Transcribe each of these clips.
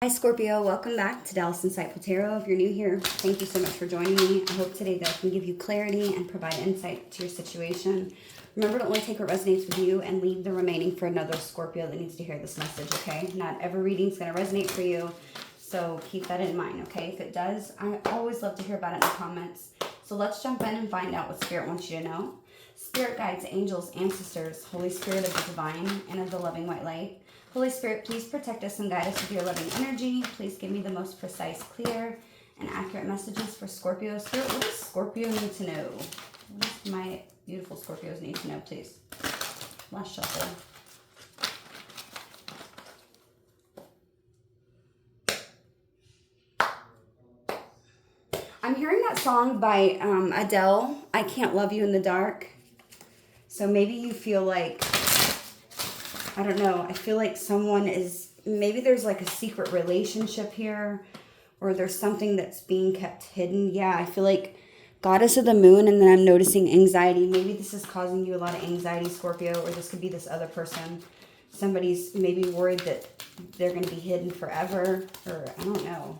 Hi Scorpio, welcome back to Dallas Insightful Tarot. If you're new here, thank you so much for joining me. I hope today that I can give you clarity and provide insight to your situation. Remember to only take what resonates with you and leave the remaining for another Scorpio that needs to hear this message, okay? Not every reading is going to resonate for you, so keep that in mind, okay? If it does, I always love to hear about it in the comments. So let's jump in and find out what Spirit wants you to know. Spirit guides, angels, ancestors, Holy Spirit of the divine and of the loving white light. Holy Spirit, please protect us and guide us with your loving energy. Please give me the most precise, clear, and accurate messages for Scorpio. Spirit, what does Scorpio need to know? What does my beautiful Scorpios need to know, please? Last shuffle. I'm hearing that song by Adele, I Can't Love You in the Dark. So maybe you feel like, I don't know, I feel like someone is, maybe there's like a secret relationship here, or there's something that's being kept hidden. Yeah, I feel like Goddess of the Moon, and then I'm noticing anxiety. Maybe this is causing you a lot of anxiety, Scorpio, or this could be this other person. Somebody's maybe worried that they're going to be hidden forever, or I don't know.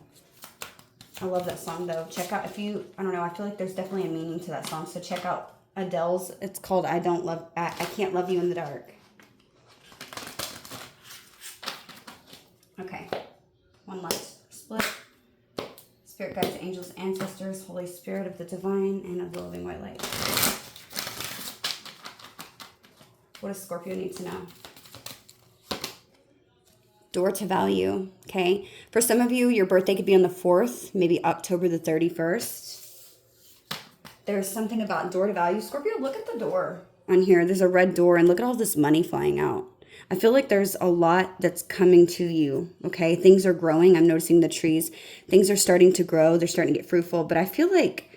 I love that song though. Check out, if you, I don't know, I feel like there's definitely a meaning to that song. So check out Adele's, it's called I Can't Love You in the Dark. Okay, one last split. Spirit guides, angels, ancestors, Holy Spirit of the divine and of the living white light. What does Scorpio need to know? Door to value, okay? For some of you, your birthday could be on the 4th, maybe October the 31st. There's something about door to value. Scorpio, look at the door on here. There's a red door, and look at all this money flying out. I feel like there's a lot that's coming to you, okay? Things are growing. I'm noticing the trees. Things are starting to grow. They're starting to get fruitful. But I feel like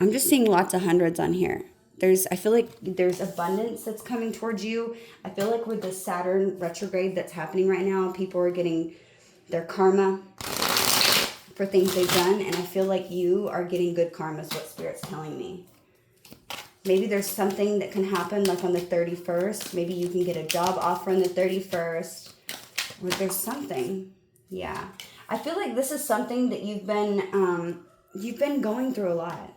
I'm just seeing lots of hundreds on here. I feel like there's abundance that's coming towards you. I feel like with the Saturn retrograde that's happening right now, people are getting their karma for things they've done. And I feel like you are getting good karma is what Spirit's telling me. Maybe there's something that can happen like on the 31st. Maybe you can get a job offer on the 31st. Or there's something. Yeah. I feel like this is something that you've been going through a lot.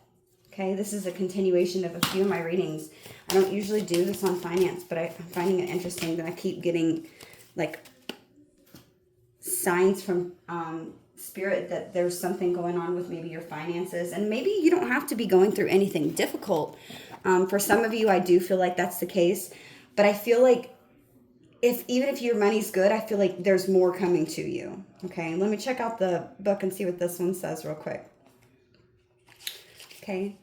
Okay, this is a continuation of a few of my readings. I don't usually do this on finance, but I'm finding it interesting that I keep getting like signs from Spirit that there's something going on with maybe your finances. And maybe you don't have to be going through anything difficult. For some of you, I do feel like that's the case. But I feel like even if your money's good, I feel like there's more coming to you. Okay, let me check out the book and see what this one says real quick. Okay.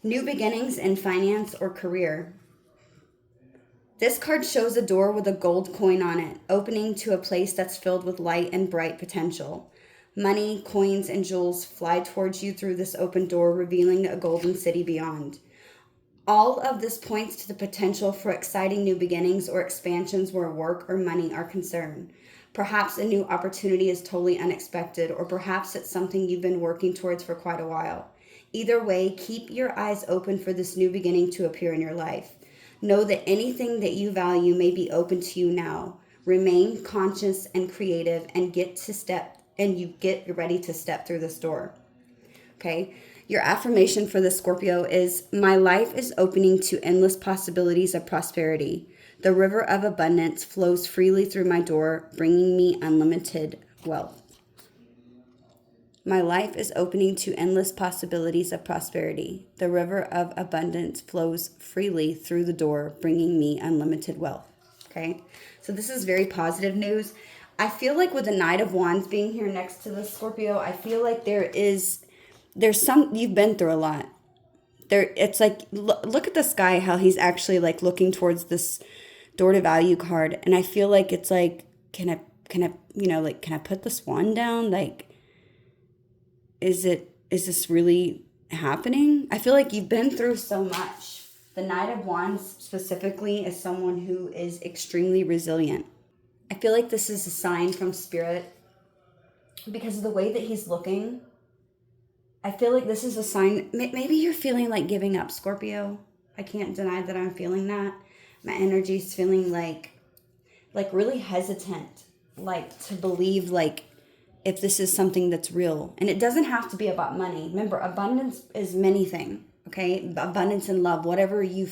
New beginnings in finance or career. This card shows a door with a gold coin on it, opening to a place that's filled with light and bright potential. Money, coins, and jewels fly towards you through this open door, revealing a golden city beyond. All of this points to the potential for exciting new beginnings or expansions where work or money are concerned. Perhaps a new opportunity is totally unexpected, or perhaps it's something you've been working towards for quite a while. Either way, keep your eyes open for this new beginning to appear in your life. Know that anything that you value may be open to you now. Remain conscious and creative and get ready to step through this door. Okay? Your affirmation for the Scorpio is, my life is opening to endless possibilities of prosperity. The river of abundance flows freely through my door, bringing me unlimited wealth. My life is opening to endless possibilities of prosperity. The river of abundance flows freely through the door, bringing me unlimited wealth. Okay? So this is very positive news. I feel like with the Knight of Wands being here next to the Scorpio, I feel like there's you've been through a lot. It's like, look at this guy, how he's actually like looking towards this door to value card. And I feel like it's like, can I, can I put the swan down? Like, is this really happening? I feel like you've been through so much. The Knight of Wands specifically is someone who is extremely resilient. I feel like this is a sign from Spirit because of the way that he's looking. I feel like this is a sign. Maybe you're feeling like giving up, Scorpio. I can't deny that I'm feeling that. My energy's feeling like really hesitant, like to believe like if this is something that's real. And it doesn't have to be about money. Remember, abundance is many things, okay? Abundance in love, whatever you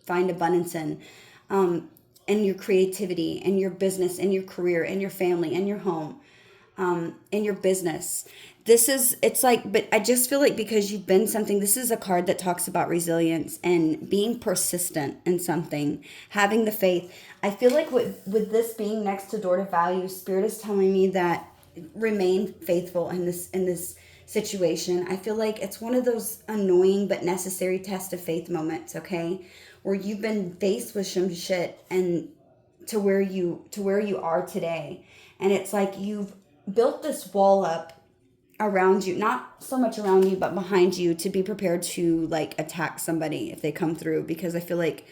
find abundance in, and your creativity, and your business, and your career, and your family, and your home, in your business. It's like, but I just feel like because you've been something, this is a card that talks about resilience and being persistent in something, having the faith. I feel like with this being next to door to value, Spirit is telling me that remain faithful in this situation. I feel like it's one of those annoying but necessary test of faith moments, okay? Where you've been faced with some shit and to where you are today. And it's like you've built this wall up around you, not so much around you, but behind you, to be prepared to like attack somebody if they come through, because I feel like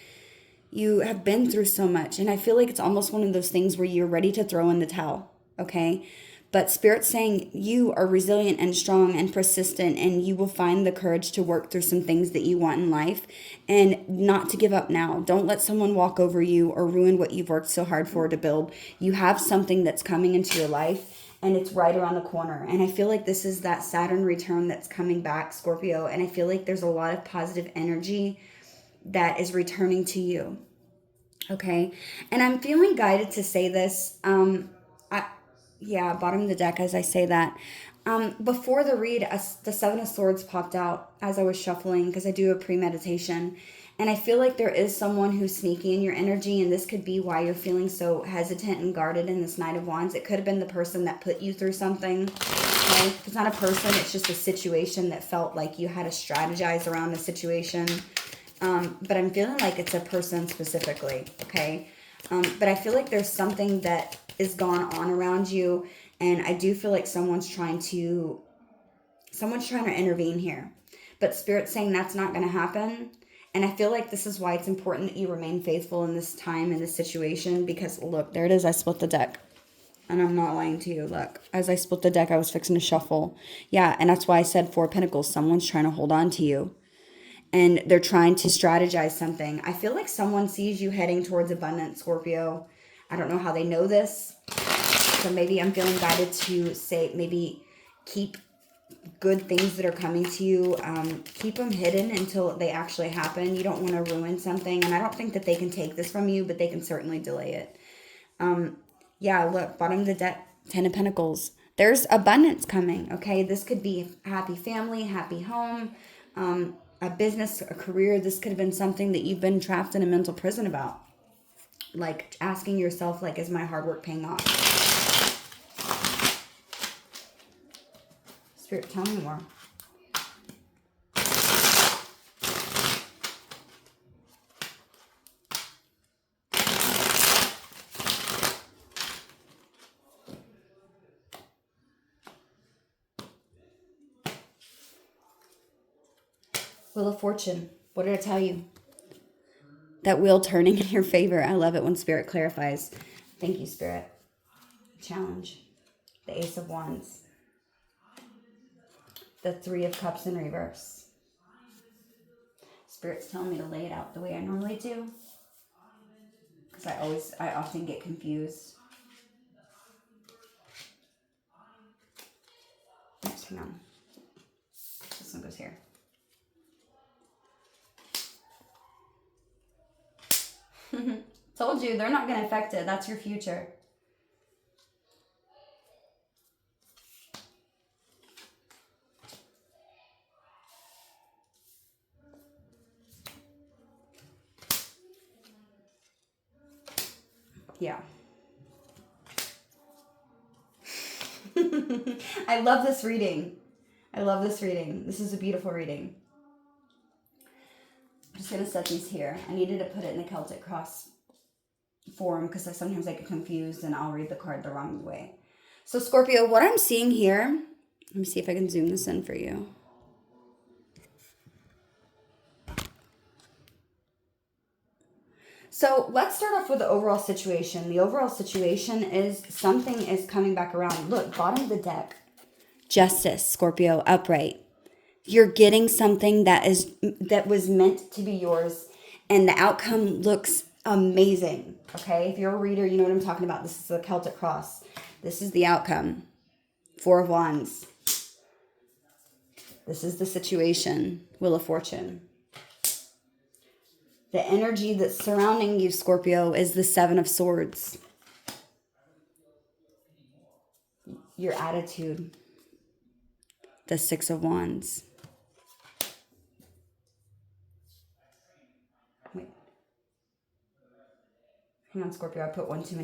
you have been through so much. And I feel like it's almost one of those things where you're ready to throw in the towel, okay? But Spirit's saying you are resilient and strong and persistent, and you will find the courage to work through some things that you want in life and not to give up now. Don't let someone walk over you or ruin what you've worked so hard for to build. You have something that's coming into your life, and it's right around the corner. And I feel like this is that Saturn return that's coming back, Scorpio. And I feel like there's a lot of positive energy that is returning to you. Okay. And I'm feeling guided to say this. Bottom of the deck as I say that. Before the read, the Seven of Swords popped out as I was shuffling, because I do a premeditation. And I feel like there is someone who's sneaky in your energy, and this could be why you're feeling so hesitant and guarded in this Knight of Wands. It could have been the person that put you through something. Okay? If it's not a person, it's just a situation that felt like you had to strategize around the situation. But I'm feeling like it's a person specifically, okay? But I feel like there's something that is gone on around you, and I do feel like someone's trying to intervene here. But Spirit's saying that's not going to happen. And I feel like this is why it's important that you remain faithful in this time, in this situation, because look, there it is. I split the deck. And I'm not lying to you. Look, as I split the deck, I was fixing to shuffle. Yeah, and that's why I said Four of Pentacles. Someone's trying to hold on to you. And they're trying to strategize something. I feel like someone sees you heading towards abundance, Scorpio. I don't know how they know this. So maybe I'm feeling guided to say, maybe keep good things that are coming to you, keep them hidden until they actually happen. You don't want to ruin something. And I don't think that they can take this from you, but they can certainly delay it. Yeah, look, bottom of the deck, Ten of Pentacles. There's abundance coming, okay? This could be a happy family, happy home, a business, a career. This could have been something that you've been trapped in a mental prison about. Like asking yourself, like, is my hard work paying off? Spirit, tell me more. Wheel of Fortune. What did I tell you? That wheel turning in your favor. I love it when Spirit clarifies. Thank you, Spirit. Challenge. The Ace of Wands. The Three of Cups in reverse. Spirit's telling me to lay it out the way I normally do, because I often get confused. Oops, hang on. This one goes here. Told you, they're not going to affect it. That's your future. Yeah. I love this reading. I love this reading. This is a beautiful reading. I'm just going to set these here. I needed to put it in the Celtic cross form because sometimes I get confused and I'll read the card the wrong way. So Scorpio, what I'm seeing here, let me see if I can zoom this in for you. So let's start off with the overall situation. The overall situation is something is coming back around. Look, bottom of the deck. Justice, Scorpio, upright. You're getting something that was meant to be yours, and the outcome looks amazing. Okay, if you're a reader, you know what I'm talking about. This is the Celtic cross. This is the outcome. Four of Wands. This is the situation. Wheel of Fortune. The energy that's surrounding you, Scorpio, is the Seven of Swords. Your attitude. The Six of Wands. Wait. Hang on, Scorpio. I put one too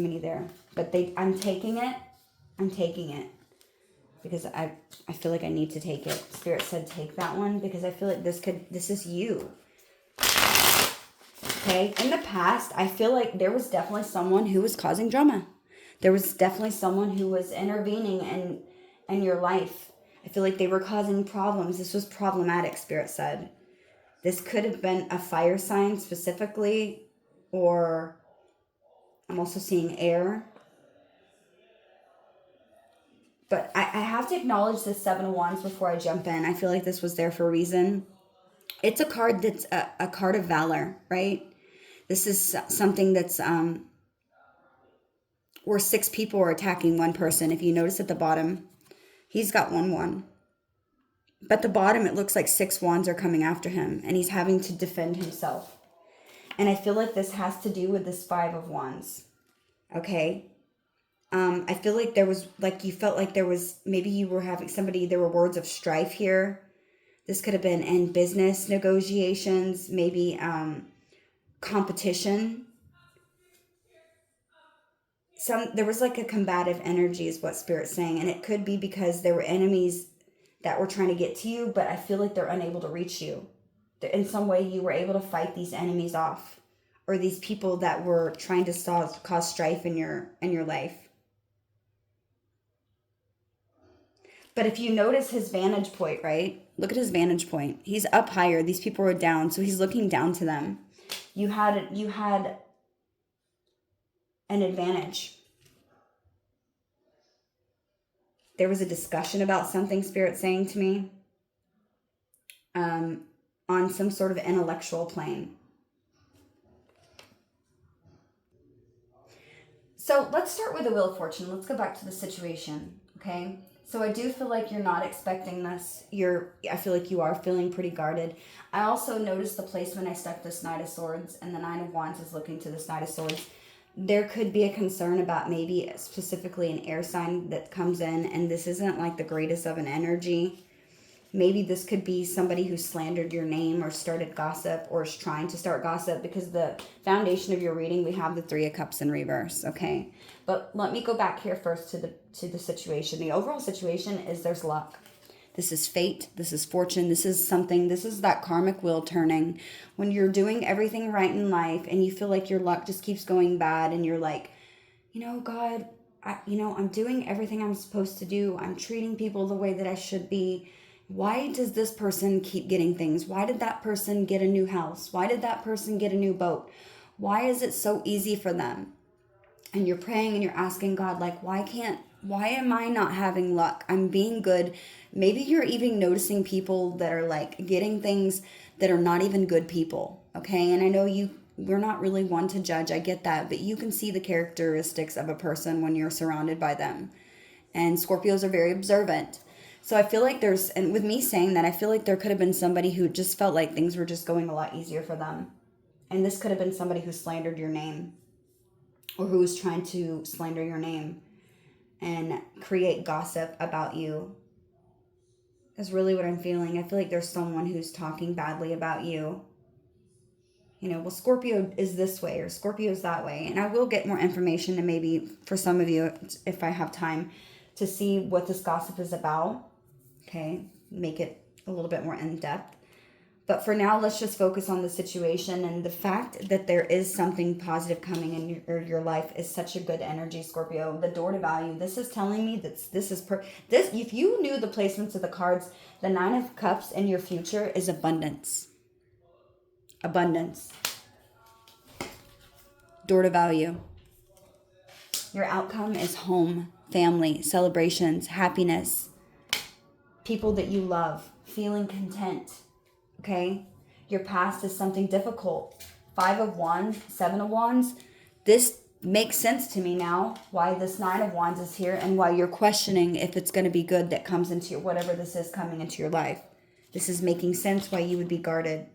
many there. But I'm taking it. I'm taking it. Because I feel like I need to take it. Spirit said take that one because I feel like this is you. Okay, in the past, I feel like there was definitely someone who was causing drama. There was definitely someone who was intervening in your life. I feel like they were causing problems. This was problematic, Spirit said. This could have been a fire sign specifically, or I'm also seeing air. But I have to acknowledge the Seven of Wands before I jump in. I feel like this was there for a reason. It's a card that's a card of valor, right? This is something that's where 6 people are attacking one person. If you notice at the bottom, he's got 1-1. But the bottom, it looks like 6 wands are coming after him, and he's having to defend himself. And I feel like this has to do with this 5 of Wands. Okay? I feel like there was, like you felt like there was, maybe you were having there were words of strife here. This could have been in business negotiations, maybe competition. There was like a combative energy is what Spirit's saying. And it could be because there were enemies that were trying to get to you, but I feel like they're unable to reach you. In some way, you were able to fight these enemies off, or these people that were trying to cause strife in your life. But if you notice his vantage point, right? Look at his vantage point. He's up higher. These people are down, so he's looking down to them. You had an advantage. There was a discussion about something, Spirit saying to me, on some sort of intellectual plane. So let's start with the Wheel of Fortune. Let's go back to the situation, okay? So I do feel like you're not expecting this. I feel like you are feeling pretty guarded. I also noticed the placement I stuck this Knight of Swords, and the Nine of Wands is looking to this Knight of Swords. There could be a concern about maybe specifically an air sign that comes in, and this isn't like the greatest of an energy. Maybe this could be somebody who slandered your name or started gossip or is trying to start gossip, because the foundation of your reading, we have the Three of Cups in reverse, okay? But let me go back here first to the situation. The overall situation is there's luck. This is fate. This is fortune. This is that karmic wheel turning. When you're doing everything right in life and you feel like your luck just keeps going bad and you're like, God, I'm doing everything I'm supposed to do. I'm treating people the way that I should be. Why does this person keep getting things? Why did that person get a new house? Why did that person get a new boat? Why is it so easy for them? And you're praying and you're asking God, like, why am I not having luck? I'm being good. Maybe you're even noticing people that are like getting things that are not even good people. Okay. And I know we're not really one to judge. I get that, but you can see the characteristics of a person when you're surrounded by them. And Scorpios are very observant. So I feel like and with me saying that, I feel like there could have been somebody who just felt like things were just going a lot easier for them. And this could have been somebody who slandered your name, or who was trying to slander your name and create gossip about you. That's really what I'm feeling. I feel like there's someone who's talking badly about you. Well, Scorpio is this way or Scorpio is that way. And I will get more information, and maybe for some of you, if I have time, to see what this gossip is about. Okay, make it a little bit more in-depth. But for now, let's just focus on the situation, and the fact that there is something positive coming in your life is such a good energy, Scorpio. The door to value. This is telling me that if you knew the placements of the cards, the Nine of Cups in your future is abundance. Abundance. Door to value. Your outcome is home, family, celebrations, happiness, people that you love, feeling content. Okay, your past is something difficult. 5 of Wands, 7 of Wands. This makes sense to me now why this Nine of Wands is here and why you're questioning if it's going to be good that comes into your, whatever this is coming into your life. This is making sense why you would be guarded.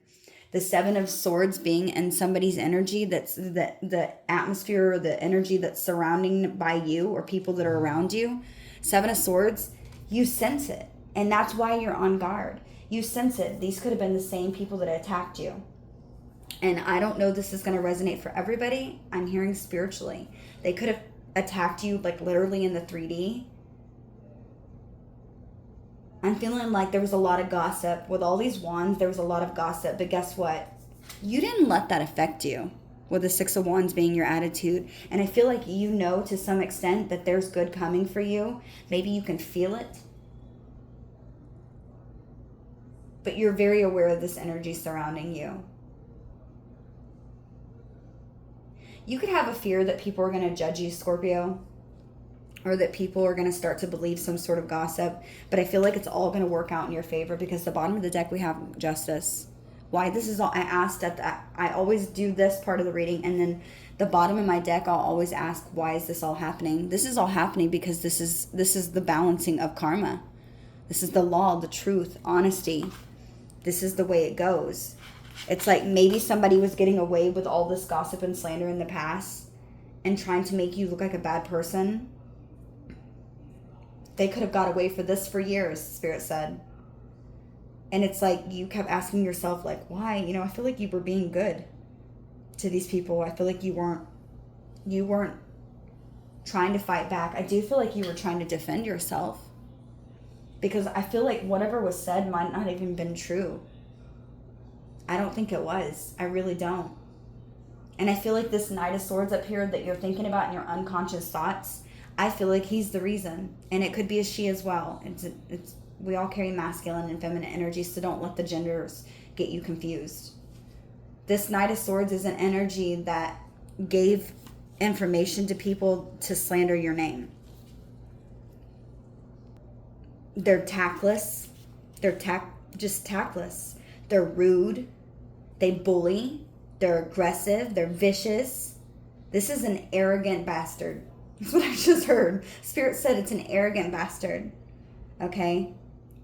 The Seven of Swords being in somebody's energy, that's the atmosphere or the energy that's surrounding by you or people that are around you. Seven of Swords, you sense it. And that's why you're on guard. You sense it. These could have been the same people that attacked you. And I don't know this is going to resonate for everybody. I'm hearing spiritually. They could have attacked you like literally in the 3D. I'm feeling like there was a lot of gossip. With all these wands, there was a lot of gossip. But guess what? You didn't let that affect you. With the Six of Wands being your attitude. And I feel like you know to some extent that there's good coming for you. Maybe you can feel it. But you're very aware of this energy surrounding you. You could have a fear that people are going to judge you, Scorpio. Or that people are going to start to believe some sort of gossip. But I feel like it's all going to work out in your favor. Because the bottom of the deck we have Justice. Why this is all I asked at that. I always do this part of the reading. And then the bottom of my deck I'll always ask, why is this all happening? This is all happening because this is the balancing of karma. This is the law, the truth, honesty. This is the way it goes. It's like maybe somebody was getting away with all this gossip and slander in the past and trying to make you look like a bad person. They could have got away for this for years, Spirit said. And it's like you kept asking yourself, like, why? You know, I feel like you were being good to these people. I feel like you weren't trying to fight back. I do feel like you were trying to defend yourself. Because I feel like whatever was said might not even been true. I don't think it was. I really don't. And I feel like this Knight of Swords up here that you're thinking about in your unconscious thoughts, I feel like he's the reason. And it could be a she as well. We all carry masculine and feminine energy, so don't let the genders get you confused. This Knight of Swords is an energy that gave information to people to slander your name. They're tactless. They're just tactless. They're rude. They bully. They're aggressive. They're vicious. This is an arrogant bastard. That's what I just heard. Spirit said it's an arrogant bastard. Okay?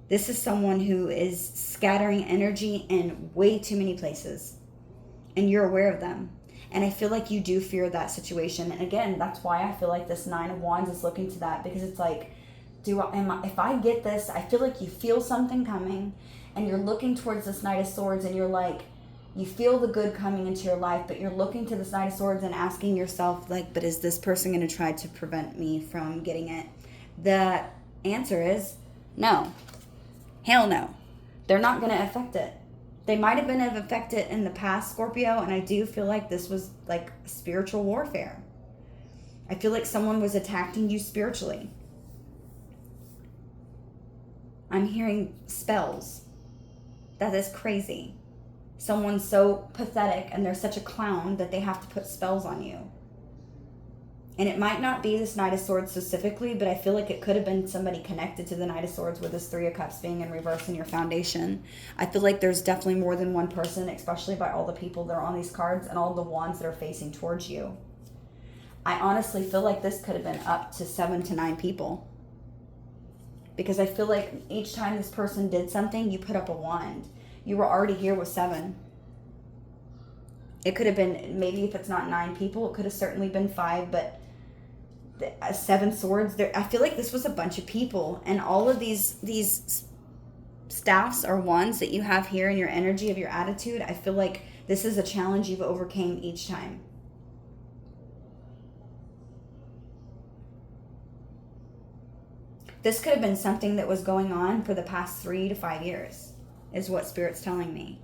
This is someone who is scattering energy in way too many places. And you're aware of them. And I feel like you do fear that situation. And again, that's why I feel like this Nine of Wands is looking to that. Because it's like, if I get this, I feel like you feel something coming. And you're looking towards this Knight of Swords. And you're like, you feel the good coming into your life. But you're looking to this Knight of Swords and asking yourself, like, but is this person going to try to prevent me from getting it? The answer is no. Hell no. They're not going to affect it. They might have been affected in the past, Scorpio, and I do feel like this was like spiritual warfare. I feel like someone was attacking you spiritually. I'm hearing spells. That is crazy. Someone's so pathetic and they're such a clown that they have to put spells on you. And it might not be this Knight of Swords specifically, but I feel like it could have been somebody connected to the Knight of Swords with this Three of Cups being in reverse in your foundation. I feel like there's definitely more than one person, especially by all the people that are on these cards and all the wands that are facing towards you. I honestly feel like this could have been up to 7 to 9 people. Because I feel like each time this person did something, you put up a wand. You were already here with 7. It could have been, maybe if it's not 9 people, it could have certainly been 5, but 7 swords. I feel like this was a bunch of people, and all of these staffs or wands that you have here in your energy of your attitude, I feel like this is a challenge you've overcame each time. This could have been something that was going on for the past 3 to 5 years, is what Spirit's telling me.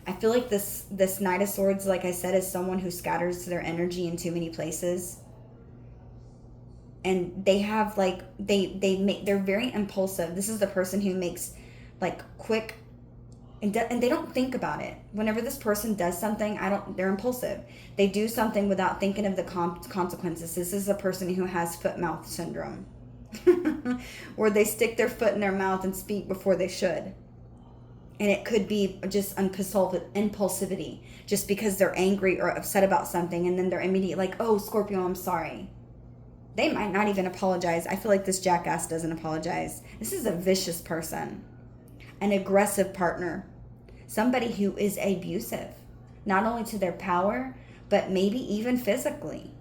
I feel like this Knight of Swords, like I said, is someone who scatters their energy in too many places. And they have like, they're very impulsive. This is the person who makes like quick, and they don't think about it. Whenever this person does something, they're impulsive. They do something without thinking of the consequences. This is a person who has foot-mouth syndrome. Where they stick their foot in their mouth and speak before they should. And it could be just impulsivity, just because they're angry or upset about something, and then they're immediately like, oh, Scorpio, I'm sorry. They might not even apologize. I feel like this jackass doesn't apologize. This is a vicious person, an aggressive partner, somebody who is abusive, not only to their power, but maybe even physically.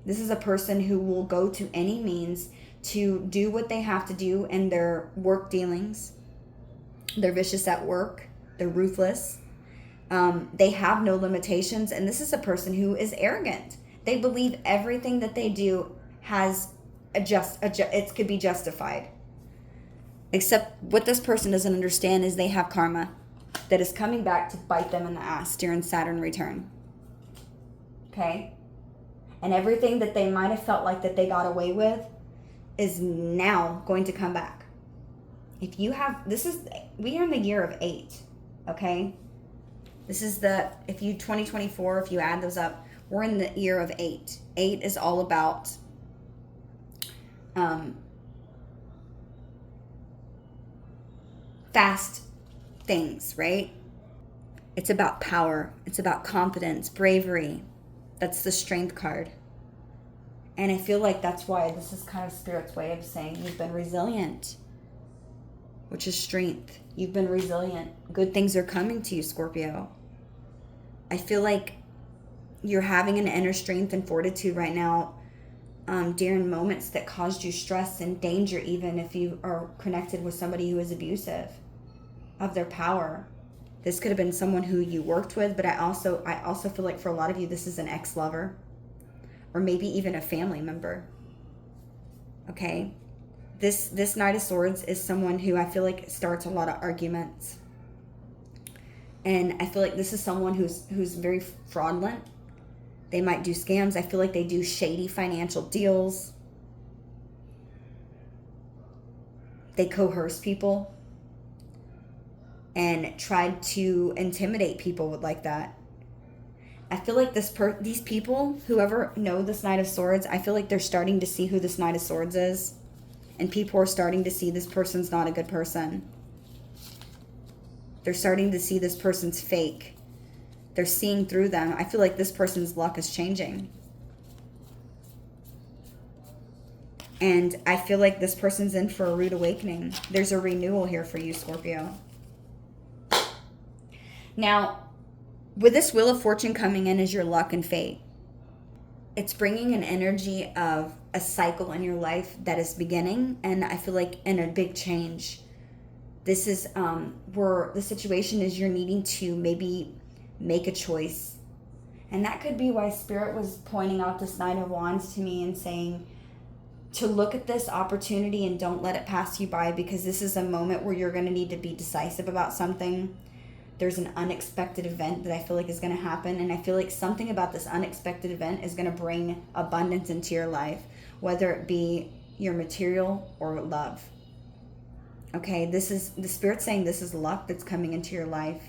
This is a person who will go to any means to do what they have to do in their work dealings. They're vicious at work. They're ruthless. They have no limitations. And this is a person who is arrogant. They believe everything that they do has it could be justified. Except what this person doesn't understand is they have karma that is coming back to bite them in the ass during Saturn return. Okay? And everything that they might have felt like that they got away with is now going to come back. If you have, we are in the year of 8, okay? This is 2024, if you add those up, we're in the year of 8. 8 is all about fast things, right? It's about power. It's about confidence, bravery. That's the Strength card. And I feel like that's why this is kind of Spirit's way of saying you've been resilient, which is strength. You've been resilient. Good things are coming to you, Scorpio. I feel like you're having an inner strength and fortitude right now during moments that caused you stress and danger, even if you are connected with somebody who is abusive of their power. This could have been someone who you worked with, but I also feel like for a lot of you, this is an ex-lover or maybe even a family member. Okay? This Knight of Swords is someone who I feel like starts a lot of arguments. And I feel like this is someone who's very fraudulent. They might do scams. I feel like they do shady financial deals. They coerce people and tried to intimidate people like that. I feel like these people, whoever know this Knight of Swords, I feel like they're starting to see who this Knight of Swords is. And people are starting to see this person's not a good person. They're starting to see this person's fake. They're seeing through them. I feel like this person's luck is changing. And I feel like this person's in for a rude awakening. There's a renewal here for you, Scorpio. Now, with this Wheel of Fortune coming in as your luck and fate, it's bringing an energy of a cycle in your life that is beginning, and I feel like in a big change. This is where the situation is you're needing to maybe make a choice. And that could be why Spirit was pointing out this Knight of Wands to me and saying to look at this opportunity and don't let it pass you by, because this is a moment where you're going to need to be decisive about something. There's an unexpected event that I feel like is going to happen, and I feel like something about this unexpected event is going to bring abundance into your life, whether it be your material or love. Okay, this is the Spirit saying this is luck that's coming into your life,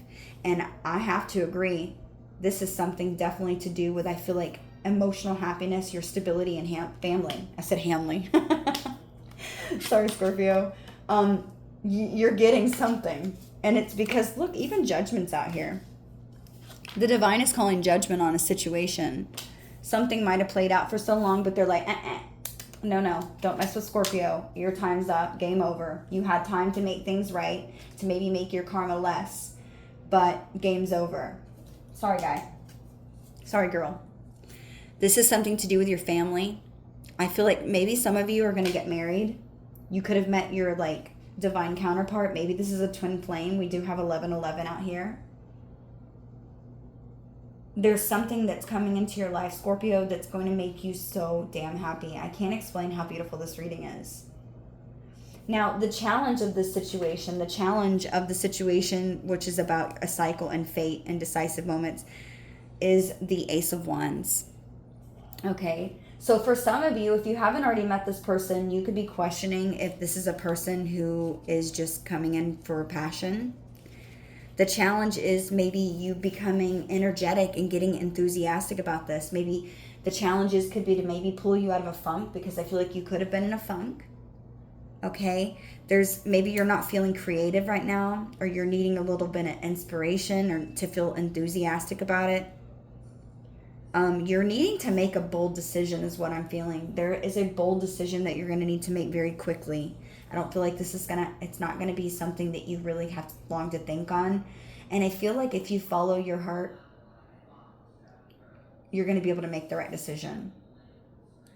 and I have to agree. This is something definitely to do with, I feel like, emotional happiness, your stability, and family. I said Hamley. Sorry, Scorpio. You're getting something. And it's because, look, even Judgment's out here. The Divine is calling judgment on a situation. Something might have played out for so long, but they're like, no, don't mess with Scorpio. Your time's up. Game over. You had time to make things right, to maybe make your karma less, but game's over. Sorry, guy. Sorry, girl. This is something to do with your family. I feel like maybe some of you are going to get married. You could have met your, divine counterpart. Maybe this is a twin flame. We do have 1111 out here. There's something that's coming into your life, Scorpio, that's going to make you so damn happy. I can't explain how beautiful this reading is. Now, the challenge of this situation, which is about a cycle and fate and decisive moments, is the Ace of Wands. Okay? So for some of you, if you haven't already met this person, you could be questioning if this is a person who is just coming in for passion. The challenge is maybe you becoming energetic and getting enthusiastic about this. Maybe the challenges could be to maybe pull you out of a funk, because I feel like you could have been in a funk. Okay? Maybe you're not feeling creative right now, or you're needing a little bit of inspiration or to feel enthusiastic about it. You're needing to make a bold decision is what I'm feeling. There is a bold decision that you're going to need to make very quickly. I don't feel like it's not going to be something that you really have long to think on. And I feel like if you follow your heart, you're going to be able to make the right decision.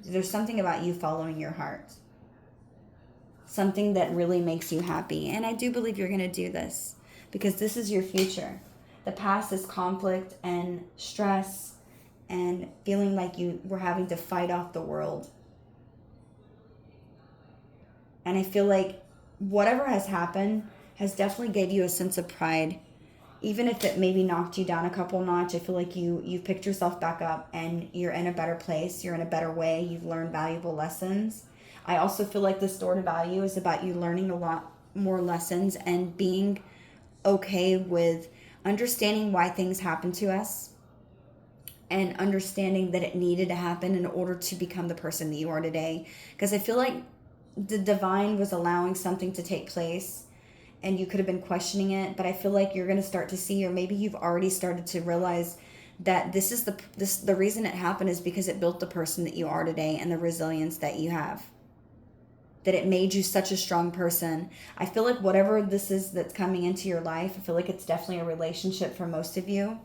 There's something about you following your heart. Something that really makes you happy. And I do believe you're going to do this because this is your future. The past is conflict and stress and feeling like you were having to fight off the world. And I feel like whatever has happened has definitely gave you a sense of pride. Even if it maybe knocked you down a couple notch, I feel like you've picked yourself back up and you're in a better place. You're in a better way. You've learned valuable lessons. I also feel like this door to value is about you learning a lot more lessons and being okay with understanding why things happen to us and understanding that it needed to happen in order to become the person that you are today. Because I feel like the divine was allowing something to take place and you could have been questioning it, but I feel like you're going to start to see, or maybe you've already started to realize that the reason it happened is because it built the person that you are today and the resilience that you have. That it made you such a strong person. I feel like whatever this is that's coming into your life, I feel like it's definitely a relationship for most of you.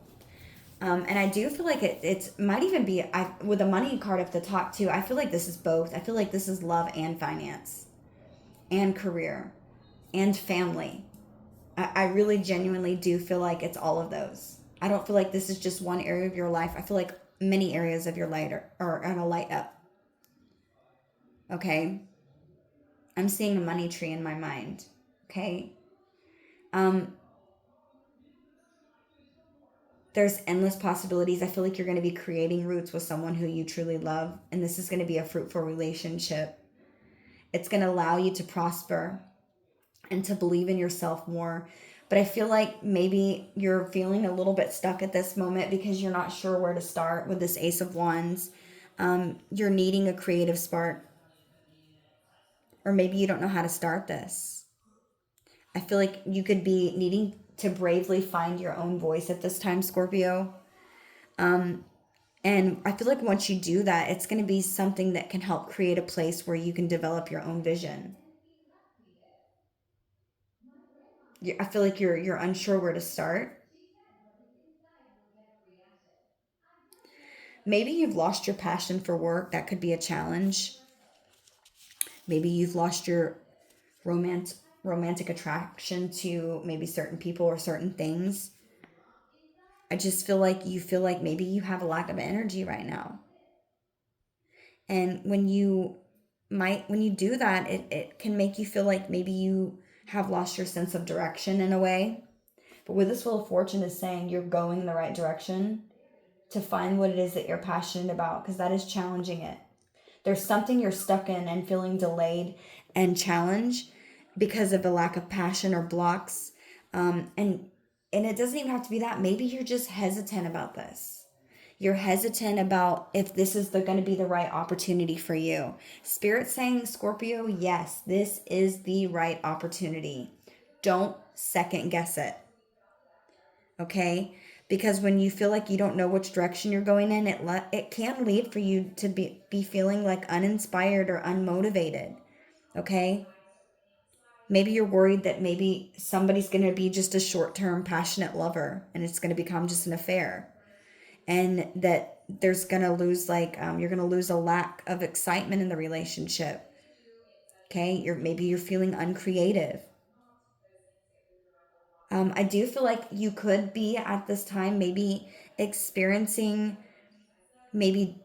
And I do feel like it might even be, with a money card at the top too, I feel like this is both. I feel like this is love and finance and career and family. I really genuinely do feel like it's all of those. I don't feel like this is just one area of your life. I feel like many areas of your life are going to light up. Okay? I'm seeing a money tree in my mind. Okay? There's endless possibilities. I feel like you're going to be creating roots with someone who you truly love, and this is going to be a fruitful relationship. It's going to allow you to prosper and to believe in yourself more. But I feel like maybe you're feeling a little bit stuck at this moment because you're not sure where to start with this Ace of Wands. You're needing a creative spark. Or maybe you don't know how to start this. I feel like you could be needing to bravely find your own voice at this time, Scorpio. And I feel like once you do that, it's going to be something that can help create a place where you can develop your own vision. I feel like you're unsure where to start. Maybe you've lost your passion for work. That could be a challenge. Maybe you've lost your romantic attraction to maybe certain people or certain things. I just feel like you feel like maybe you have a lack of energy right now. And when you do that, it can make you feel like maybe you have lost your sense of direction in a way. But with this Wheel of Fortune is saying you're going in the right direction to find what it is that you're passionate about, because that is challenging it. There's something you're stuck in and feeling delayed and challenged because of a lack of passion or blocks. And it doesn't even have to be that. Maybe you're just hesitant about this. You're hesitant about if this is going to be the right opportunity for you. Spirit's saying, Scorpio, yes, this is the right opportunity. Don't second guess it. Okay? Because when you feel like you don't know which direction you're going in, it can lead for you to be feeling like uninspired or unmotivated. Okay? Maybe you're worried that maybe somebody's going to be just a short-term passionate lover and it's going to become just an affair. And that there's going to lose you're going to lose a lack of excitement in the relationship. Okay? Maybe you're feeling uncreative. I do feel like you could be at this time maybe experiencing maybe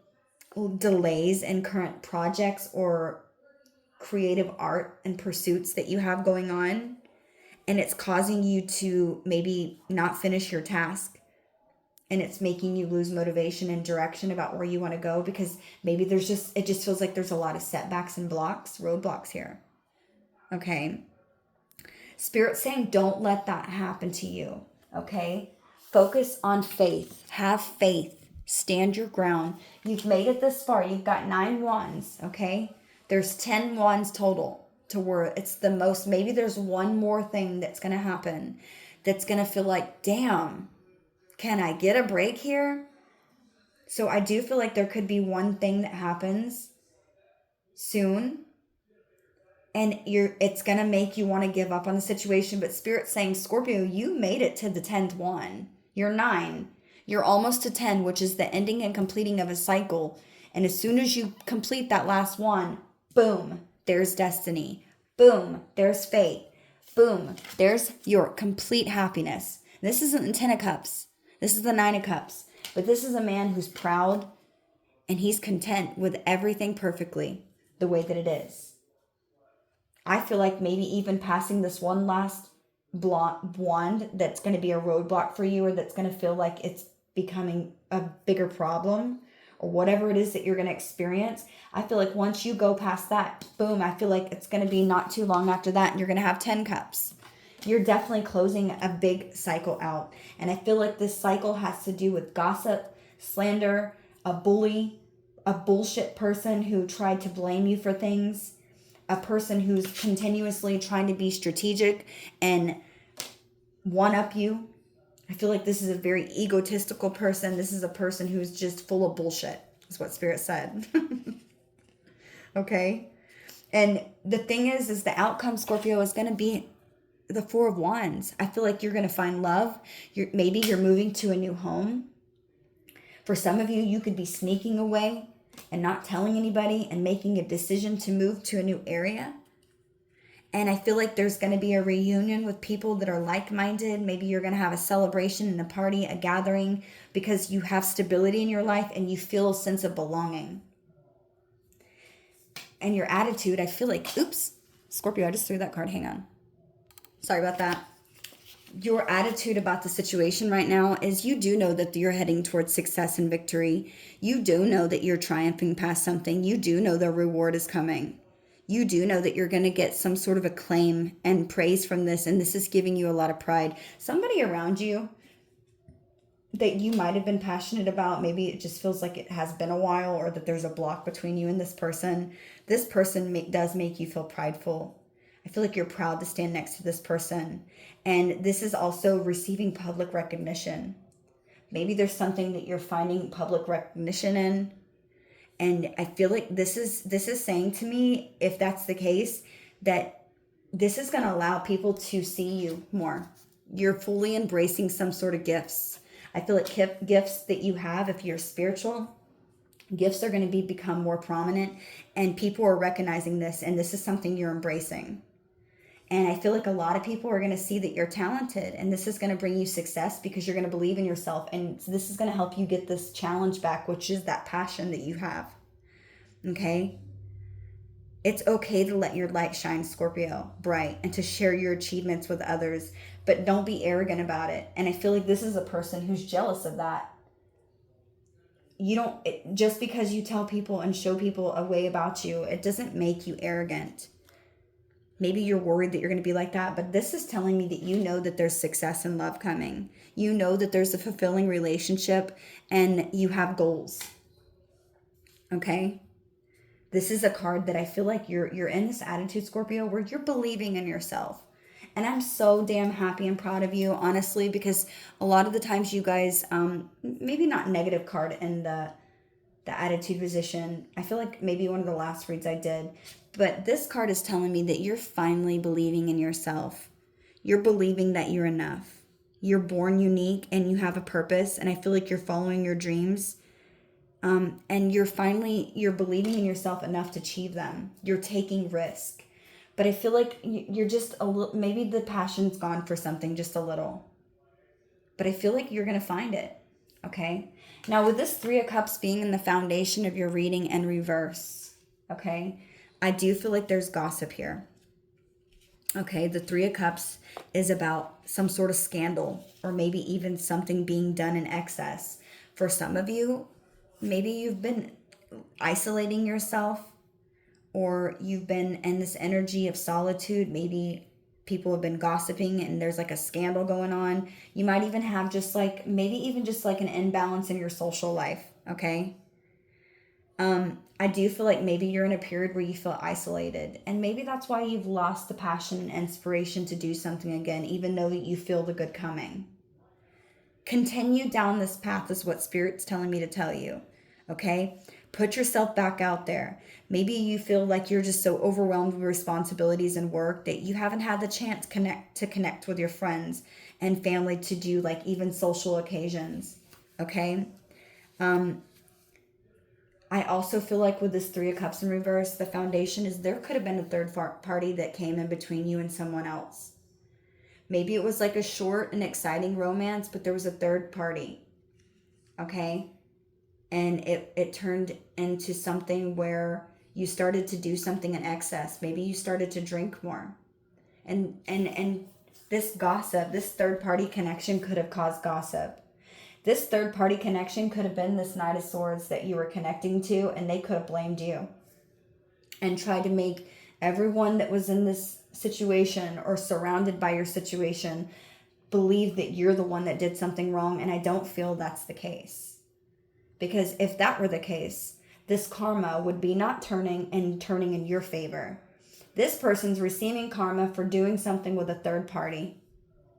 delays in current projects or creative art and pursuits that you have going on. And it's causing you to maybe not finish your task. And it's making you lose motivation and direction about where you want to go, because maybe it just feels like there's a lot of setbacks and roadblocks here. Okay. Spirit's saying don't let that happen to you. Okay. Focus on faith. Have faith. Stand your ground. You've made it this far. You've got 9 wands. Okay. There's 10 wands total. to where it's the most, maybe there's one more thing that's going to happen that's going to feel like, damn, can I get a break here? So I do feel like there could be one thing that happens soon, and it's going to make you want to give up on the situation. But Spirit's saying, Scorpio, you made it to the 10th one. You're 9. You're almost to 10, which is the ending and completing of a cycle. And as soon as you complete that last one, boom, there's destiny. Boom, there's fate. Boom, there's your complete happiness. This isn't the 10 of Cups. This is the 9 of Cups. But this is a man who's proud and he's content with everything perfectly the way that it is. I feel like maybe even passing this one last wand that's going to be a roadblock for you, or that's going to feel like it's becoming a bigger problem, or whatever it is that you're going to experience. I feel like once you go past that, boom, I feel like it's going to be not too long after that, and you're going to have 10 cups. You're definitely closing a big cycle out. And I feel like this cycle has to do with gossip, slander, a bully, a bullshit person who tried to blame you for things, a person who's continuously trying to be strategic and one-up you. I feel like this is a very egotistical person. This is a person who's just full of bullshit, is what Spirit said. Okay? And the thing is the outcome, Scorpio, is going to be the 4 of Wands. I feel like you're going to find love. Maybe you're moving to a new home. For some of you, you could be sneaking away and not telling anybody and making a decision to move to a new area. And I feel like there's going to be a reunion with people that are like-minded. Maybe you're going to have a celebration and a party, a gathering, because you have stability in your life and you feel a sense of belonging. And your attitude, I feel like, oops, Scorpio, I just threw that card. Hang on. Sorry about that. Your attitude about the situation right now is you do know that you're heading towards success and victory. You do know that you're triumphing past something. You do know the reward is coming. You do know that you're going to get some sort of acclaim and praise from this, and this is giving you a lot of pride. Somebody around you that you might have been passionate about, maybe it just feels like it has been a while, or that there's a block between you and this person. This person does make you feel prideful. I feel like you're proud to stand next to this person. And this is also receiving public recognition. Maybe there's something that you're finding public recognition in. And I feel like this is saying to me, if that's the case, that this is going to allow people to see you more. You're fully embracing some sort of gifts. I feel like gifts that you have, if you're spiritual, gifts are going to become more prominent, and people are recognizing this, and this is something you're embracing. And I feel like a lot of people are going to see that you're talented, and this is going to bring you success because you're going to believe in yourself. And so this is going to help you get this challenge back, which is that passion that you have. Okay? It's okay to let your light shine, Scorpio, bright, and to share your achievements with others, but don't be arrogant about it. And I feel like this is a person who's jealous of that. Just because you tell people and show people a way about you, it doesn't make you arrogant. Maybe you're worried that you're going to be like that, but this is telling me that you know that there's success and love coming. You know that there's a fulfilling relationship and you have goals. Okay? This is a card that I feel like you're in this attitude, Scorpio, where you're believing in yourself. And I'm so damn happy and proud of you, honestly, because a lot of the times you guys, maybe not negative card in the attitude position. I feel like maybe one of the last reads I did. But this card is telling me that you're finally believing in yourself. You're believing that you're enough. You're born unique and you have a purpose. And I feel like you're following your dreams. And you're believing in yourself enough to achieve them. You're taking risk. But I feel like you're just a little, maybe the passion's gone for something just a little. But I feel like you're going to find it. Okay? Now with this 3 of Cups being in the foundation of your reading and reverse. Okay? I do feel like there's gossip here. Okay, the 3 of Cups is about some sort of scandal, or maybe even something being done in excess. For some of you, maybe you've been isolating yourself, or you've been in this energy of solitude. Maybe people have been gossiping and there's like a scandal going on. You might even have maybe even just like an imbalance in your social life, okay? I do feel like maybe you're in a period where you feel isolated, and maybe that's why you've lost the passion and inspiration to do something again, even though you feel the good coming. Continue down this path is what Spirit's telling me to tell you, okay? Put yourself back out there. Maybe you feel like you're just so overwhelmed with responsibilities and work that you haven't had the chance to connect with your friends and family, to do like even social occasions, okay? I also feel like with this Three of Cups in reverse, the foundation is there could have been a third party that came in between you and someone else. Maybe it was like a short and exciting romance, but there was a third party, okay? And it turned into something where you started to do something in excess. Maybe you started to drink more. And this gossip, this third party connection could have caused gossip. This third party connection could have been this Knight of Swords that you were connecting to, and they could have blamed you and tried to make everyone that was in this situation or surrounded by your situation believe that you're the one that did something wrong. And I don't feel that's the case. Because if that were the case, this karma would be not turning in your favor. This person's receiving karma for doing something with a third party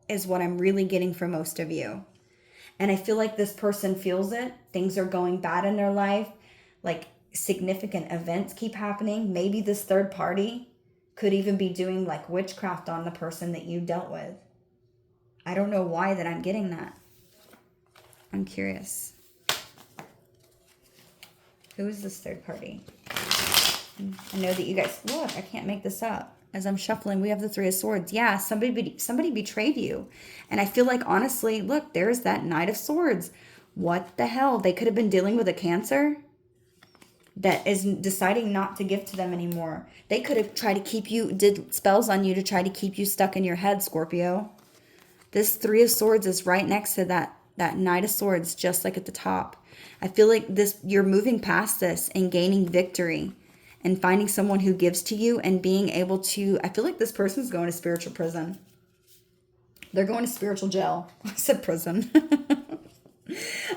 is what I'm really getting from most of you. And I feel like this person feels it. Things are going bad in their life. Like significant events keep happening. Maybe this third party could even be doing like witchcraft on the person that you dealt with. I don't know why that I'm getting that. I'm curious. Who is this third party? I know that you guys, look, I can't make this up. As I'm shuffling, we have the Three of Swords. Yeah, somebody betrayed you. And I feel like, honestly, look, there's that Knight of Swords. What the hell? They could have been dealing with a Cancer that is deciding not to give to them anymore. They could have tried to keep you, did spells on you to try to keep you stuck in your head, Scorpio. This Three of Swords is right next to that Knight of Swords, just like at the top. I feel like you're moving past this and gaining victory and finding someone who gives to you and being able to, I feel like this person's going to spiritual prison. They're going to spiritual jail. I said prison.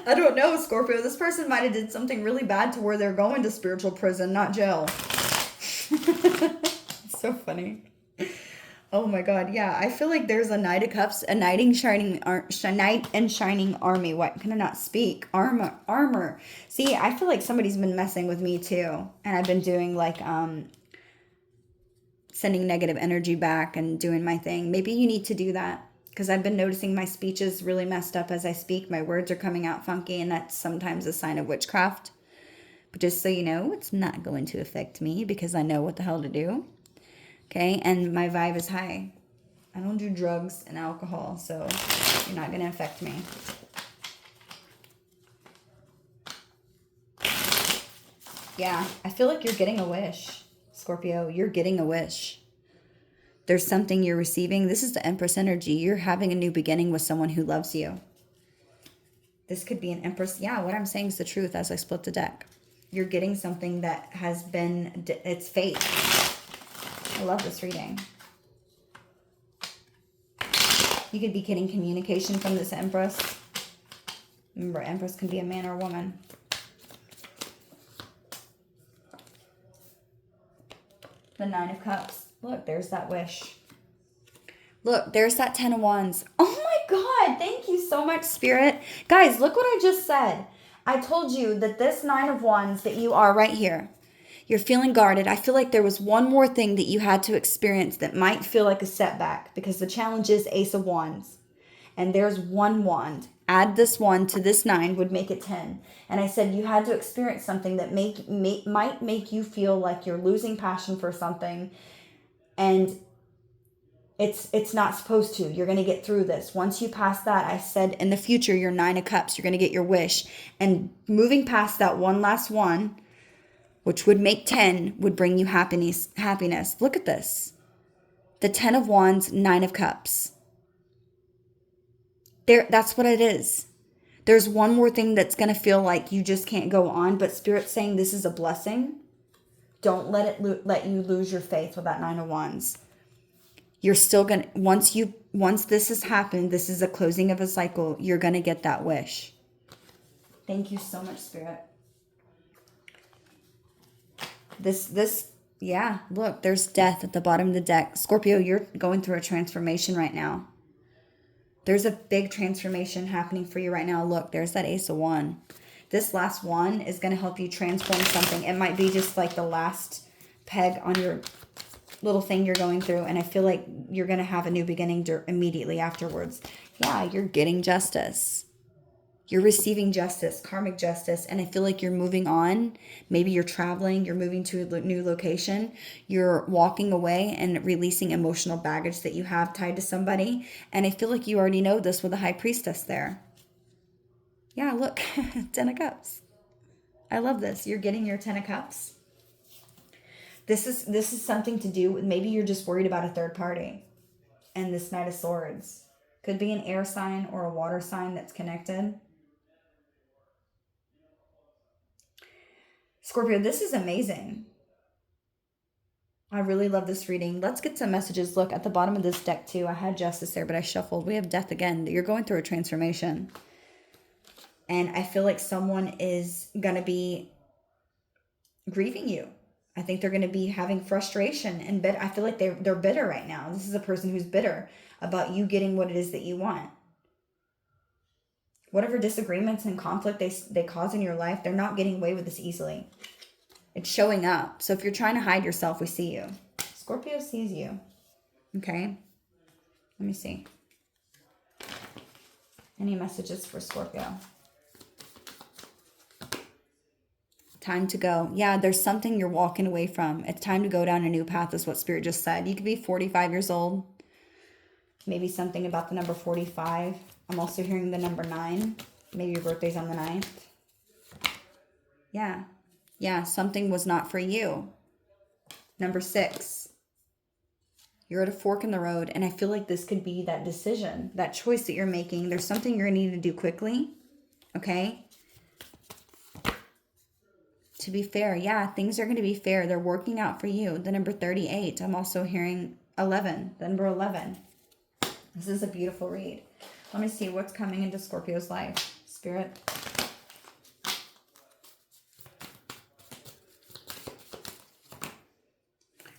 I don't know, Scorpio. This person might have did something really bad to where they're going to spiritual prison, not jail. So funny. Oh my God, yeah. I feel like there's a Knight of Cups, a knight in shining army. What can I not speak? Armor. See, I feel like somebody's been messing with me too, and I've been doing like sending negative energy back and doing my thing. Maybe you need to do that, because I've been noticing my speech is really messed up as I speak. My words are coming out funky, and that's sometimes a sign of witchcraft. But just so you know, it's not going to affect me because I know what the hell to do. Okay, and my vibe is high. I don't do drugs and alcohol, so you're not going to affect me. Yeah, I feel like you're getting a wish, Scorpio. You're getting a wish. There's something you're receiving. This is the Empress energy. You're having a new beginning with someone who loves you. This could be an Empress. Yeah, what I'm saying is the truth as I split the deck. You're getting something that has been, it's fate. I love this reading. You could be getting communication from this Empress. Remember, Empress can be a man or a woman. The Nine of Cups. Look, there's that wish. Look, there's that Ten of Wands. Oh my God, thank you so much, Spirit. Guys, look what I just said. I told you that this Nine of Wands that you are right here, you're feeling guarded. I feel like there was one more thing that you had to experience that might feel like a setback, because the challenge is Ace of Wands. And there's one wand. Add this one to this 9 would make it 10. And I said you had to experience something that might make you feel like you're losing passion for something. And it's not supposed to. You're going to get through this. Once you pass that, I said in the future, your 9 of Cups, you're going to get your wish. And moving past that one last one, which would make 10, would bring you happiness. Look at this. The 10 of Wands, 9 of Cups. That's what it is. There's one more thing that's going to feel like you just can't go on, but Spirit's saying this is a blessing. Don't let you lose your faith with that 9 of Wands. You're still going to, once this has happened, this is a closing of a cycle, you're going to get that wish. Thank you so much, Spirit. Yeah, look, there's death at the bottom of the deck. Scorpio, you're going through a transformation right now. There's a big transformation happening for you right now. Look, there's that Ace of Wands. This last one is going to help you transform something. It might be just like the last peg on your little thing you're going through. And I feel like you're going to have a new beginning immediately afterwards. Yeah, you're getting justice. You're receiving justice, karmic justice, and I feel like you're moving on. Maybe you're traveling, you're moving to a new location, you're walking away and releasing emotional baggage that you have tied to somebody. And I feel like you already know this with the High Priestess there. Yeah, look, 10 of Cups. I love this. You're getting your 10 of Cups. This is something to do with, maybe you're just worried about a third party. And this Knight of Swords could be an air sign or a water sign that's connected. Scorpio, this is amazing. I really love this reading. Let's get some messages. Look, at the bottom of this deck too, I had Justice there, but I shuffled. We have Death again. You're going through a transformation. And I feel like someone is going to be grieving you. I think they're going to be having frustration and I feel like they're bitter right now. This is a person who's bitter about you getting what it is that you want. Whatever disagreements and conflict they cause in your life, they're not getting away with this easily. It's showing up. So if you're trying to hide yourself, we see you. Scorpio sees you. Okay. Let me see. Any messages for Scorpio? Time to go. Yeah, there's something you're walking away from. It's time to go down a new path is what Spirit just said. You could be 45 years old. Maybe something about the number 45. I'm also hearing the number 9. Maybe your birthday's on the 9th. Yeah. Yeah, something was not for you. Number 6. You're at a fork in the road, and I feel like this could be that decision, that choice that you're making. There's something you're going to need to do quickly, okay? To be fair, yeah, things are going to be fair. They're working out for you. The number 38, I'm also hearing 11, the number 11. This is a beautiful read. Let me see what's coming into Scorpio's life. Spirit.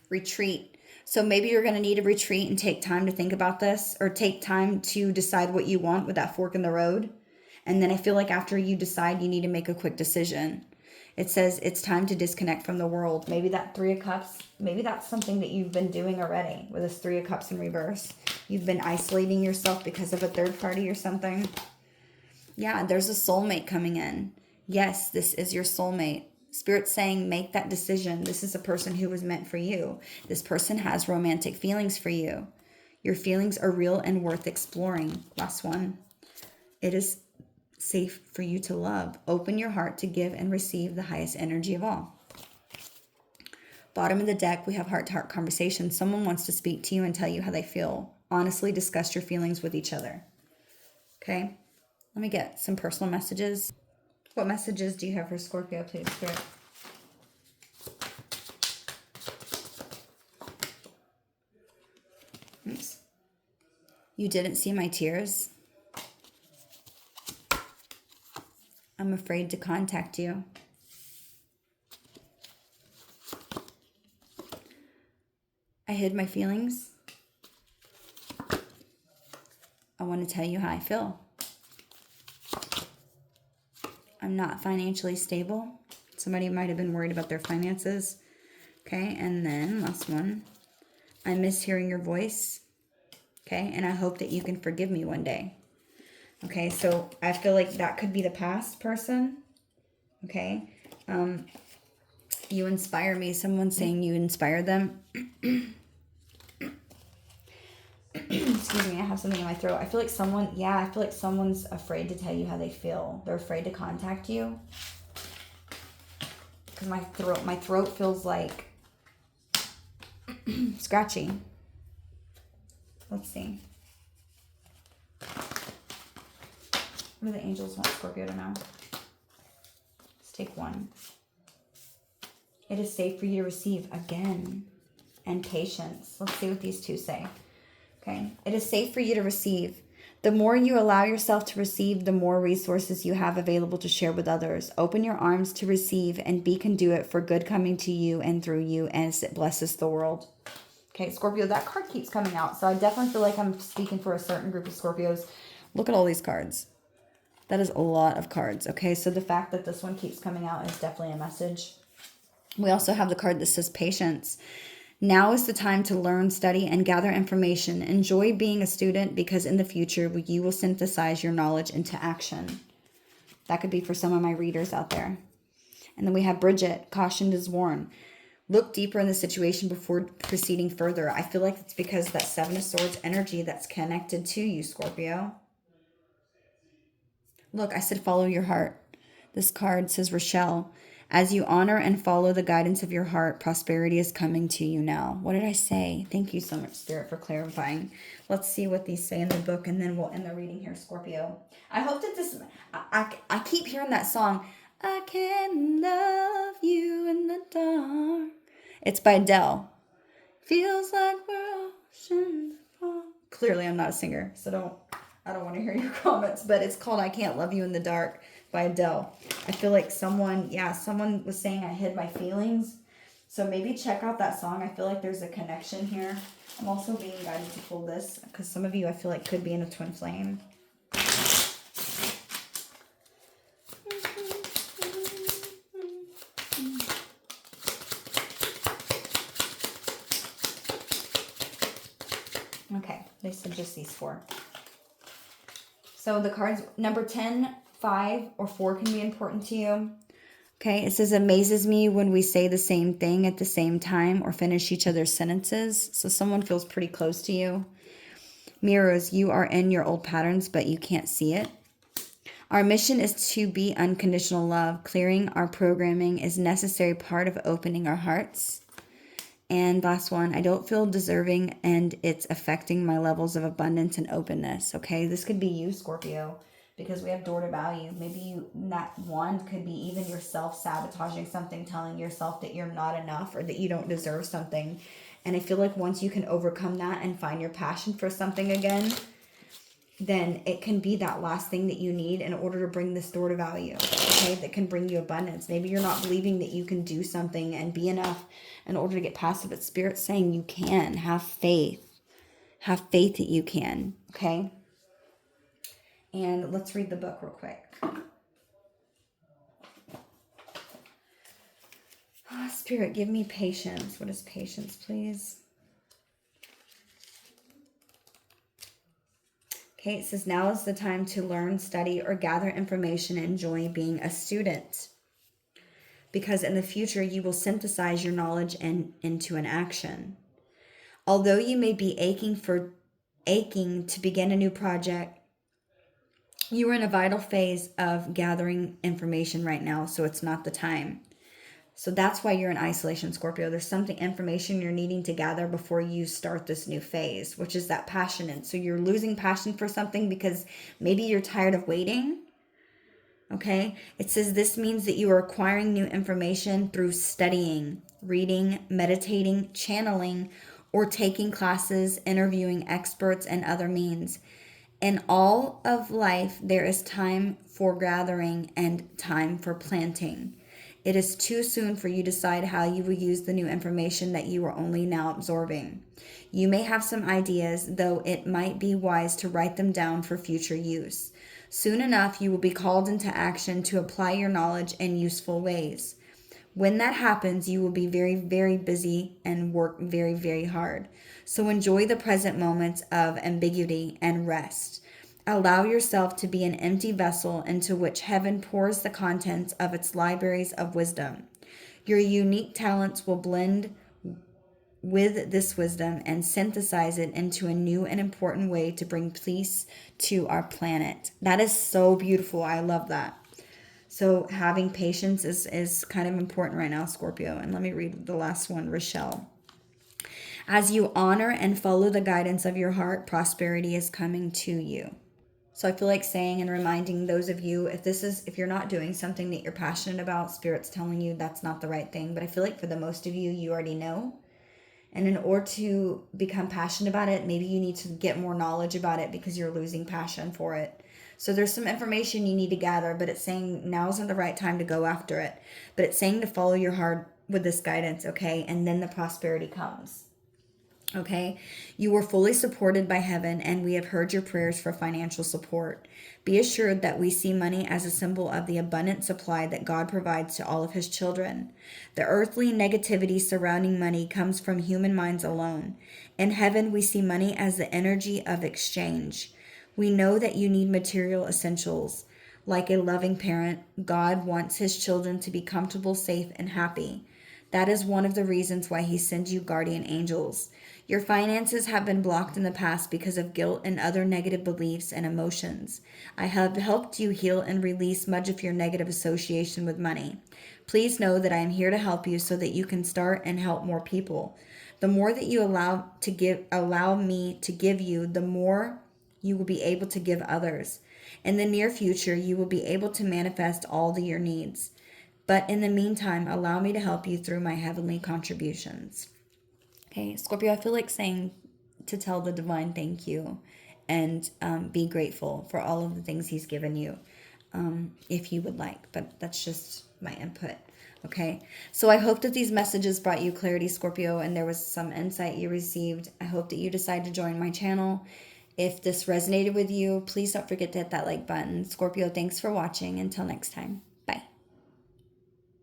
Retreat. So maybe you're going to need a retreat and take time to think about this, or take time to decide what you want with that fork in the road. And then I feel like after you decide, you need to make a quick decision. It says it's time to disconnect from the world. Maybe that 3 of Cups, maybe that's something that you've been doing already with this 3 of Cups in reverse. You've been isolating yourself because of a third party or something. Yeah, there's a soulmate coming in. Yes, this is your soulmate. Spirit's saying make that decision. This is a person who was meant for you. This person has romantic feelings for you. Your feelings are real and worth exploring. Last one. It is safe for you to love. Open your heart to give and receive the highest energy of all. Bottom of the deck, we have heart-to-heart conversation. Someone wants to speak to you and tell you how they feel. Honestly discuss your feelings with each other. Okay? Let me get some personal messages. What messages do you have for Scorpio, please, Spirit? Oops. You didn't see my tears. I'm afraid to contact you. I hid my feelings. I want to tell you how I feel. I'm not financially stable. Somebody might have been worried about their finances. Okay, and then last one. I miss hearing your voice. Okay, and I hope that you can forgive me one day. Okay, so I feel like that could be the past person. Okay, you inspire me. Someone's saying you inspire them. Excuse me, I have something in my throat. I feel like someone's afraid to tell you how they feel. They're afraid to contact you. Because my throat feels like scratchy. Let's see. What do the angels want Scorpio to know? Let's take one. It is safe for you to receive again. And patience. Let's see what these two say. Okay. It is safe for you to receive. The more you allow yourself to receive, the more resources you have available to share with others. Open your arms to receive and be conduit for good coming to you and through you as it blesses the world. Okay, Scorpio, that card keeps coming out. So I definitely feel like I'm speaking for a certain group of Scorpios. Look at all these cards. That is a lot of cards. Okay, so the fact that this one keeps coming out is definitely a message. We also have the card that says patience. Now is the time to learn, study, and gather information. Enjoy being a student because in the future you will synthesize your knowledge into action. That could be for some of my readers out there. And then we have Bridget, caution is warned. Look deeper in the situation before proceeding further. I feel like it's because that Seven of Swords energy that's connected to you, Scorpio. Look, I said follow your heart. This card says Rochelle. As you honor and follow the guidance of your heart, prosperity is coming to you now. What did I say? Thank you so much, Spirit, for clarifying. Let's see what these say in the book, and then we'll end the reading here, Scorpio. I hope that this... I keep hearing that song, I Can Love You in the Dark. It's by Adele. Feels like we're oceans apart. Clearly, I'm not a singer, so I don't want to hear your comments, but it's called I Can't Love You in the Dark by Adele. I feel like someone was saying I hid my feelings. So maybe check out that song. I feel like there's a connection here. I'm also being guided to pull this because some of you I feel like could be in a twin flame. Okay, they said just these four. So the cards, number 10, 5, or 4 can be important to you. Okay, it says, amazes me when we say the same thing at the same time or finish each other's sentences. So someone feels pretty close to you. Mirrors, you are in your old patterns, but you can't see it. Our mission is to be unconditional love. Clearing our programming is a necessary part of opening our hearts. And last one, I don't feel deserving and it's affecting my levels of abundance and openness. Okay, this could be you, Scorpio, because we have door to value. Maybe that one could be even yourself sabotaging something, telling yourself that you're not enough or that you don't deserve something. And I feel like once you can overcome that and find your passion for something again, then it can be that last thing that you need in order to bring this door to value, okay, that can bring you abundance. Maybe you're not believing that you can do something and be enough in order to get past it, but Spirit's saying you can. Have faith. Have faith that you can, okay? And let's read the book real quick. Oh, Spirit, give me patience. What is patience, please? Okay, it says now is the time to learn, study, or gather information and enjoy being a student. Because in the future, you will synthesize your knowledge into an action. Although you may be aching to begin a new project, you are in a vital phase of gathering information right now, so it's not the time. So that's why you're in isolation, Scorpio. There's something, information you're needing to gather before you start this new phase, which is that passion. And so you're losing passion for something because maybe you're tired of waiting. Okay, it says this means that you are acquiring new information through studying, reading, meditating, channeling, or taking classes, interviewing experts, and other means. In all of life, there is time for gathering and time for planting. It is too soon for you to decide how you will use the new information that you are only now absorbing. You may have some ideas, though it might be wise to write them down for future use. Soon enough, you will be called into action to apply your knowledge in useful ways. When that happens, you will be very, very busy and work very, very hard. So enjoy the present moments of ambiguity and rest. Allow yourself to be an empty vessel into which heaven pours the contents of its libraries of wisdom. Your unique talents will blend with this wisdom and synthesize it into a new and important way to bring peace to our planet. That is so beautiful. I love that. So having patience is kind of important right now, Scorpio. And let me read the last one, Rochelle. As you honor and follow the guidance of your heart, prosperity is coming to you. So I feel like saying and reminding those of you, if you're not doing something that you're passionate about, Spirit's telling you that's not the right thing. But I feel like for the most of you, you already know. And in order to become passionate about it, maybe you need to get more knowledge about it because you're losing passion for it. So there's some information you need to gather, but it's saying now isn't the right time to go after it. But it's saying to follow your heart with this guidance, okay? And then the prosperity comes. Okay, you were fully supported by heaven, and we have heard your prayers for financial support. Be assured that we see money as a symbol of the abundant supply that God provides to all of his children. The earthly negativity surrounding money comes from human minds alone. In heaven, we see money as the energy of exchange. We know that you need material essentials. Like a loving parent, God wants his children to be comfortable, safe, and happy. That is one of the reasons why he sends you guardian angels. Your finances have been blocked in the past because of guilt and other negative beliefs and emotions. I have helped you heal and release much of your negative association with money. Please know that I am here to help you so that you can start and help more people. The more that you allow me to give you, the more you will be able to give others. In the near future, you will be able to manifest all your needs. But in the meantime, allow me to help you through my heavenly contributions. Okay, Scorpio, I feel like saying to tell the divine thank you and be grateful for all of the things he's given you, if you would like. But that's just my input. Okay, so I hope that these messages brought you clarity, Scorpio, and there was some insight you received. I hope that you decide to join my channel. If this resonated with you, please don't forget to hit that like button. Scorpio, thanks for watching. Until next time.